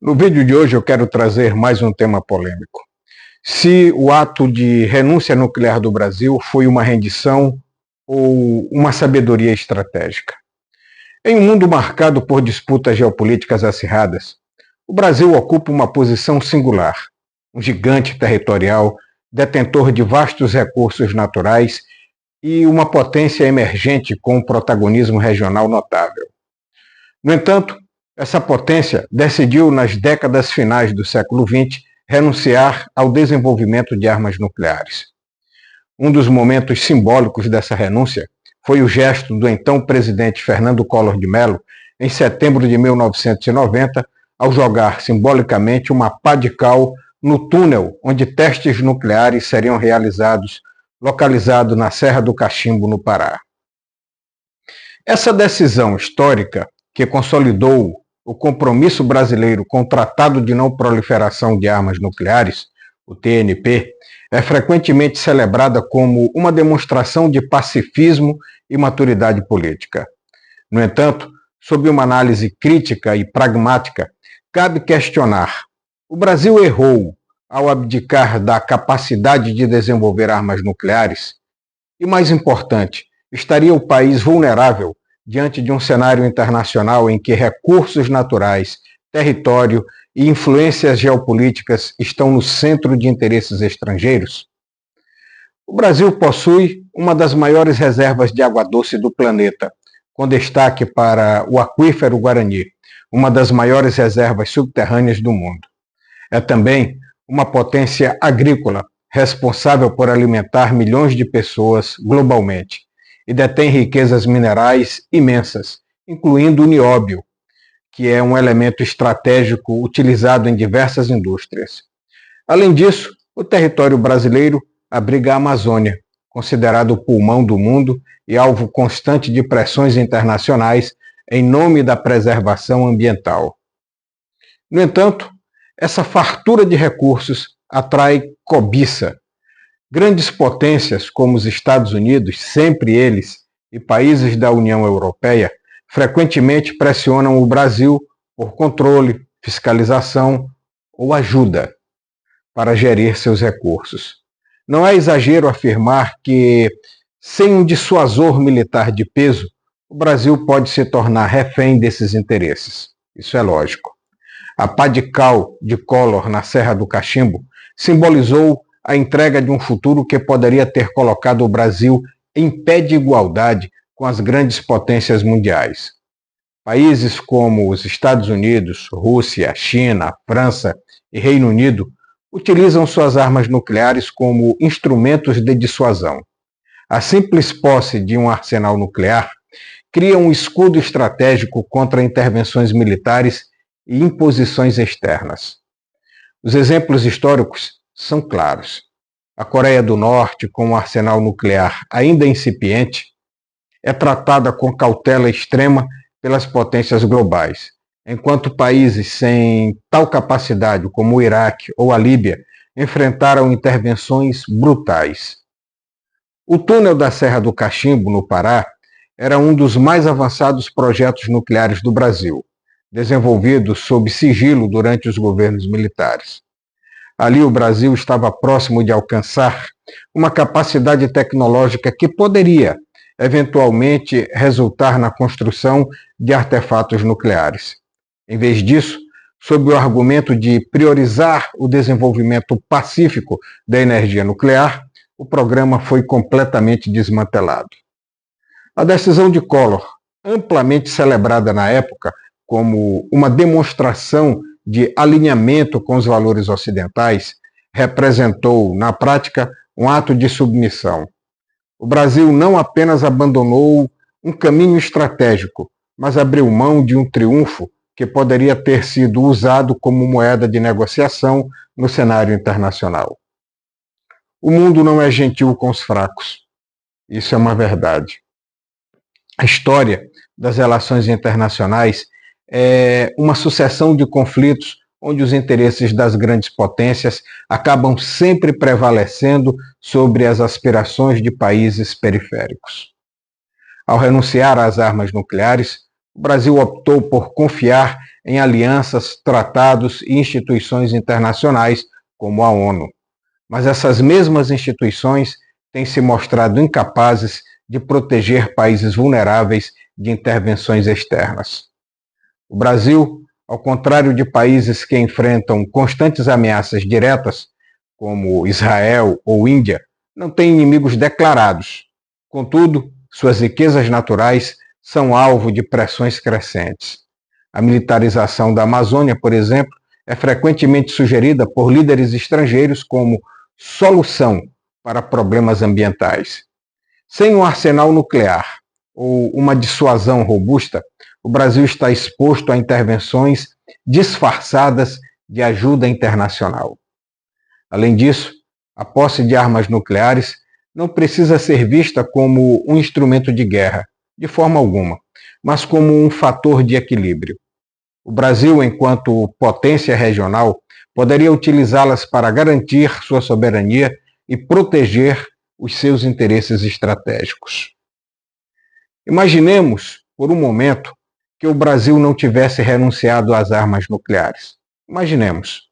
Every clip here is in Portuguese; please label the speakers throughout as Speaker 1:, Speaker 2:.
Speaker 1: No vídeo de hoje eu quero trazer mais um tema polêmico. Se o ato de renúncia nuclear do Brasil foi uma rendição ou uma sabedoria estratégica. Em um mundo marcado por disputas geopolíticas acirradas, o Brasil ocupa uma posição singular, um gigante territorial, detentor de vastos recursos naturais e uma potência emergente com um protagonismo regional notável. No entanto, essa potência decidiu, nas décadas finais do século XX, renunciar ao desenvolvimento de armas nucleares. Um dos momentos simbólicos dessa renúncia foi o gesto do então presidente Fernando Collor de Mello, em setembro de 1990, ao jogar simbolicamente uma pá de cal no túnel onde testes nucleares seriam realizados, localizado na Serra do Cachimbo, no Pará. Essa decisão histórica, que consolidou o compromisso brasileiro com o Tratado de Não Proliferação de Armas Nucleares, o TNP, é frequentemente celebrada como uma demonstração de pacifismo e maturidade política. No entanto, sob uma análise crítica e pragmática, cabe questionar: o Brasil errou ao abdicar da capacidade de desenvolver armas nucleares? E mais importante, estaria o país vulnerável diante de um cenário internacional em que recursos naturais, território e influências geopolíticas estão no centro de interesses estrangeiros? O Brasil possui uma das maiores reservas de água doce do planeta, com destaque para o aquífero Guarani, uma das maiores reservas subterrâneas do mundo. É também uma potência agrícola, responsável por alimentar milhões de pessoas globalmente, e detém riquezas minerais imensas, incluindo o nióbio, que é um elemento estratégico utilizado em diversas indústrias. Além disso, o território brasileiro abriga a Amazônia, considerado o pulmão do mundo e alvo constante de pressões internacionais em nome da preservação ambiental. No entanto, essa fartura de recursos atrai cobiça. Grandes potências como os Estados Unidos, sempre eles, e países da União Europeia, frequentemente pressionam o Brasil por controle, fiscalização ou ajuda para gerir seus recursos. Não é exagero afirmar que, sem um dissuasor militar de peso, o Brasil pode se tornar refém desses interesses. Isso é lógico. A pá de cal de Collor na Serra do Cachimbo simbolizou a entrega de um futuro que poderia ter colocado o Brasil em pé de igualdade com as grandes potências mundiais. Países como os Estados Unidos, Rússia, China, França e Reino Unido utilizam suas armas nucleares como instrumentos de dissuasão. A simples posse de um arsenal nuclear cria um escudo estratégico contra intervenções militares e imposições externas. Os exemplos históricos são claros. A Coreia do Norte, com um arsenal nuclear ainda incipiente, é tratada com cautela extrema pelas potências globais, enquanto países sem tal capacidade, como o Iraque ou a Líbia, enfrentaram intervenções brutais. O túnel da Serra do Cachimbo, no Pará, era um dos mais avançados projetos nucleares do Brasil, desenvolvido sob sigilo durante os governos militares. Ali o Brasil estava próximo de alcançar uma capacidade tecnológica que poderia, eventualmente, resultar na construção de artefatos nucleares. Em vez disso, sob o argumento de priorizar o desenvolvimento pacífico da energia nuclear, o programa foi completamente desmantelado. A decisão de Collor, amplamente celebrada na época como uma demonstração de alinhamento com os valores ocidentais, representou, na prática, um ato de submissão. O Brasil não apenas abandonou um caminho estratégico, mas abriu mão de um triunfo que poderia ter sido usado como moeda de negociação no cenário internacional. O mundo não é gentil com os fracos. Isso é uma verdade. A história das relações internacionais é uma sucessão de conflitos onde os interesses das grandes potências acabam sempre prevalecendo sobre as aspirações de países periféricos. Ao renunciar às armas nucleares, o Brasil optou por confiar em alianças, tratados e instituições internacionais como a ONU. Mas essas mesmas instituições têm se mostrado incapazes de proteger países vulneráveis de intervenções externas. O Brasil, ao contrário de países que enfrentam constantes ameaças diretas, como Israel ou Índia, não tem inimigos declarados. Contudo, suas riquezas naturais são alvo de pressões crescentes. A militarização da Amazônia, por exemplo, é frequentemente sugerida por líderes estrangeiros como solução para problemas ambientais. Sem um arsenal nuclear ou uma dissuasão robusta, o Brasil está exposto a intervenções disfarçadas de ajuda internacional. Além disso, a posse de armas nucleares não precisa ser vista como um instrumento de guerra, de forma alguma, mas como um fator de equilíbrio. O Brasil, enquanto potência regional, poderia utilizá-las para garantir sua soberania e proteger os seus interesses estratégicos. Imaginemos, por um momento, que o Brasil não tivesse renunciado às armas nucleares. Imaginemos.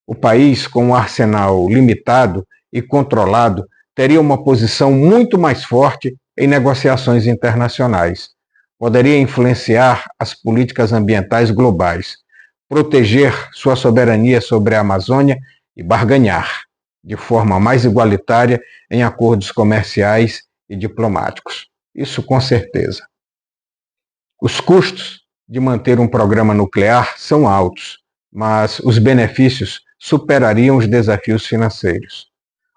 Speaker 1: O país, com um arsenal limitado e controlado, teria uma posição muito mais forte em negociações internacionais. Poderia influenciar as políticas ambientais globais, proteger sua soberania sobre a Amazônia e barganhar, de forma mais igualitária, em acordos comerciais e diplomáticos. Isso com certeza. Os custos de manter um programa nuclear são altos, mas os benefícios superariam os desafios financeiros.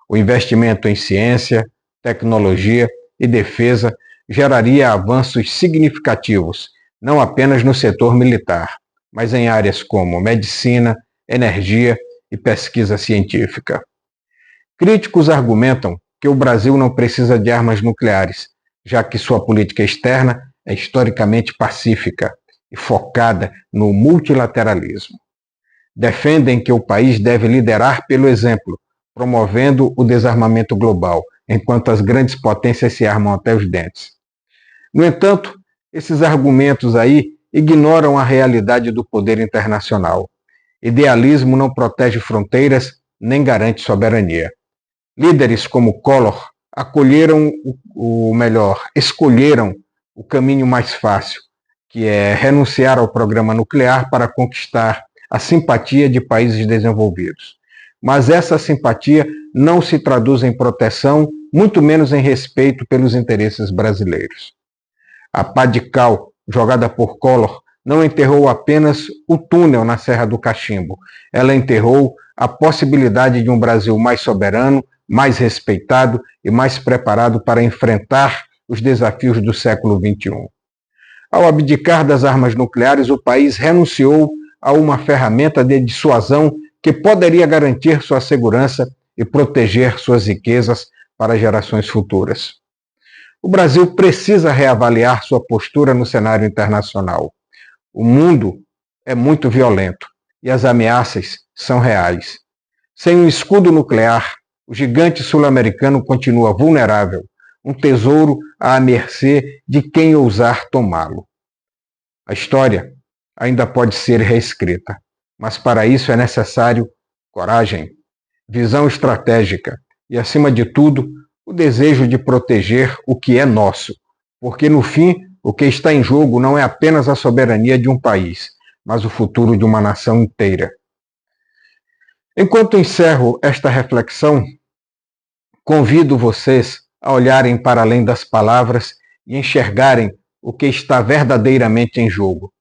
Speaker 1: O investimento em ciência, tecnologia e defesa geraria avanços significativos, não apenas no setor militar, mas em áreas como medicina, energia e pesquisa científica. Críticos argumentam que o Brasil não precisa de armas nucleares, já que sua política externa é historicamente pacífica e focada no multilateralismo. Defendem que o país deve liderar pelo exemplo, promovendo o desarmamento global, enquanto as grandes potências se armam até os dentes. No entanto, esses argumentos aí ignoram a realidade do poder internacional. Idealismo não protege fronteiras nem garante soberania. Líderes como Collor escolheram o caminho mais fácil, que é renunciar ao programa nuclear para conquistar a simpatia de países desenvolvidos. Mas essa simpatia não se traduz em proteção, muito menos em respeito pelos interesses brasileiros. A pá de cal jogada por Collor não enterrou apenas o túnel na Serra do Cachimbo, ela enterrou a possibilidade de um Brasil mais soberano, mais respeitado e mais preparado para enfrentar os desafios do século XXI. Ao abdicar das armas nucleares, o país renunciou a uma ferramenta de dissuasão que poderia garantir sua segurança e proteger suas riquezas para gerações futuras. O Brasil precisa reavaliar sua postura no cenário internacional. O mundo é muito violento e as ameaças são reais. Sem um escudo nuclear, o gigante sul-americano continua vulnerável, um tesouro à mercê de quem ousar tomá-lo. A história ainda pode ser reescrita, mas para isso é necessário coragem, visão estratégica e, acima de tudo, o desejo de proteger o que é nosso, porque, no fim, o que está em jogo não é apenas a soberania de um país, mas o futuro de uma nação inteira. Enquanto encerro esta reflexão, convido vocês a olharem para além das palavras e enxergarem o que está verdadeiramente em jogo.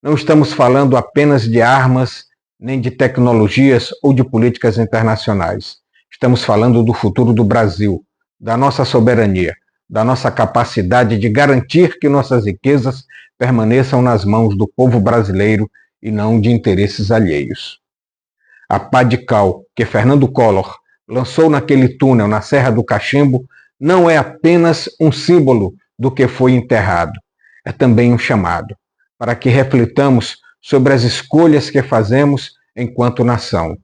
Speaker 1: Não estamos falando apenas de armas, nem de tecnologias ou de políticas internacionais. Estamos falando do futuro do Brasil, da nossa soberania, da nossa capacidade de garantir que nossas riquezas permaneçam nas mãos do povo brasileiro e não de interesses alheios. A pá de cal que Fernando Collor lançou naquele túnel na Serra do Cachimbo não é apenas um símbolo do que foi enterrado, é também um chamado para que reflitamos sobre as escolhas que fazemos enquanto nação.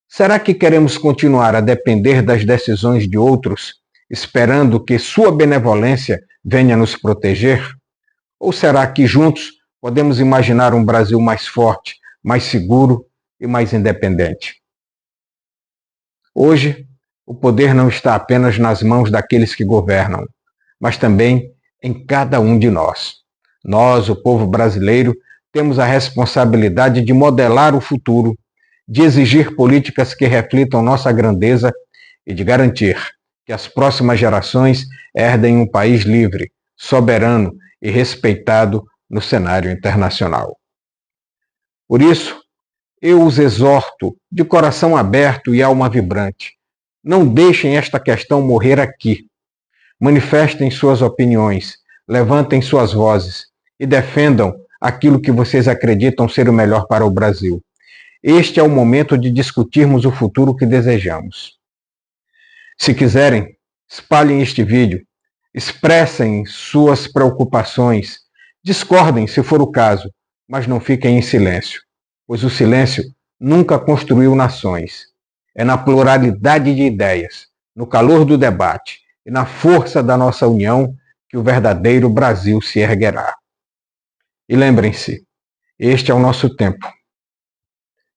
Speaker 1: Será que queremos continuar a depender das decisões de outros, esperando que sua benevolência venha nos proteger? Ou será que juntos podemos imaginar um Brasil mais forte, mais seguro e mais independente. Hoje, o poder não está apenas nas mãos daqueles que governam, mas também em cada um de nós. Nós, o povo brasileiro, temos a responsabilidade de modelar o futuro, de exigir políticas que reflitam nossa grandeza e de garantir que as próximas gerações herdem um país livre, soberano e respeitado no cenário internacional. Por isso, eu os exorto de coração aberto e alma vibrante. Não deixem esta questão morrer aqui. Manifestem suas opiniões, levantem suas vozes e defendam aquilo que vocês acreditam ser o melhor para o Brasil. Este é o momento de discutirmos o futuro que desejamos. Se quiserem, espalhem este vídeo, expressem suas preocupações, discordem se for o caso, mas não fiquem em silêncio, pois o silêncio nunca construiu nações. É na pluralidade de ideias, no calor do debate e na força da nossa união que o verdadeiro Brasil se erguerá. E lembrem-se, este é o nosso tempo.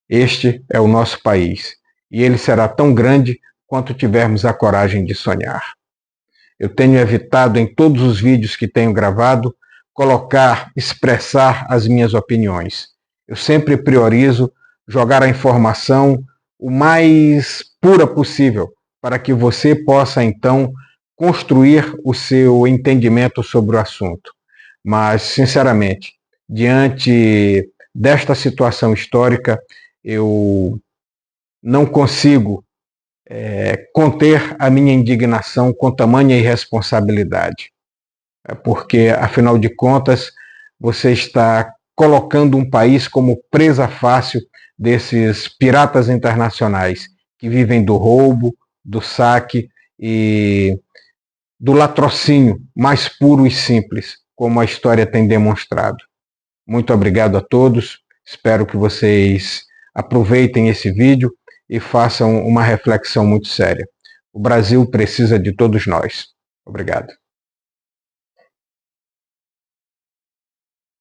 Speaker 1: Este é o nosso país, e ele será tão grande quanto tivermos a coragem de sonhar. Eu tenho evitado em todos os vídeos que tenho gravado expressar as minhas opiniões. Eu sempre priorizo jogar a informação o mais pura possível, para que você possa então construir o seu entendimento sobre o assunto. Mas, sinceramente, diante desta situação histórica, eu não consigo conter a minha indignação com tamanha irresponsabilidade. Porque, afinal de contas, você está colocando um país como presa fácil desses piratas internacionais que vivem do roubo, do saque e do latrocínio mais puro e simples, como a história tem demonstrado. Muito obrigado a todos, espero que vocês aproveitem esse vídeo e façam uma reflexão muito séria. O Brasil precisa de todos nós. Obrigado.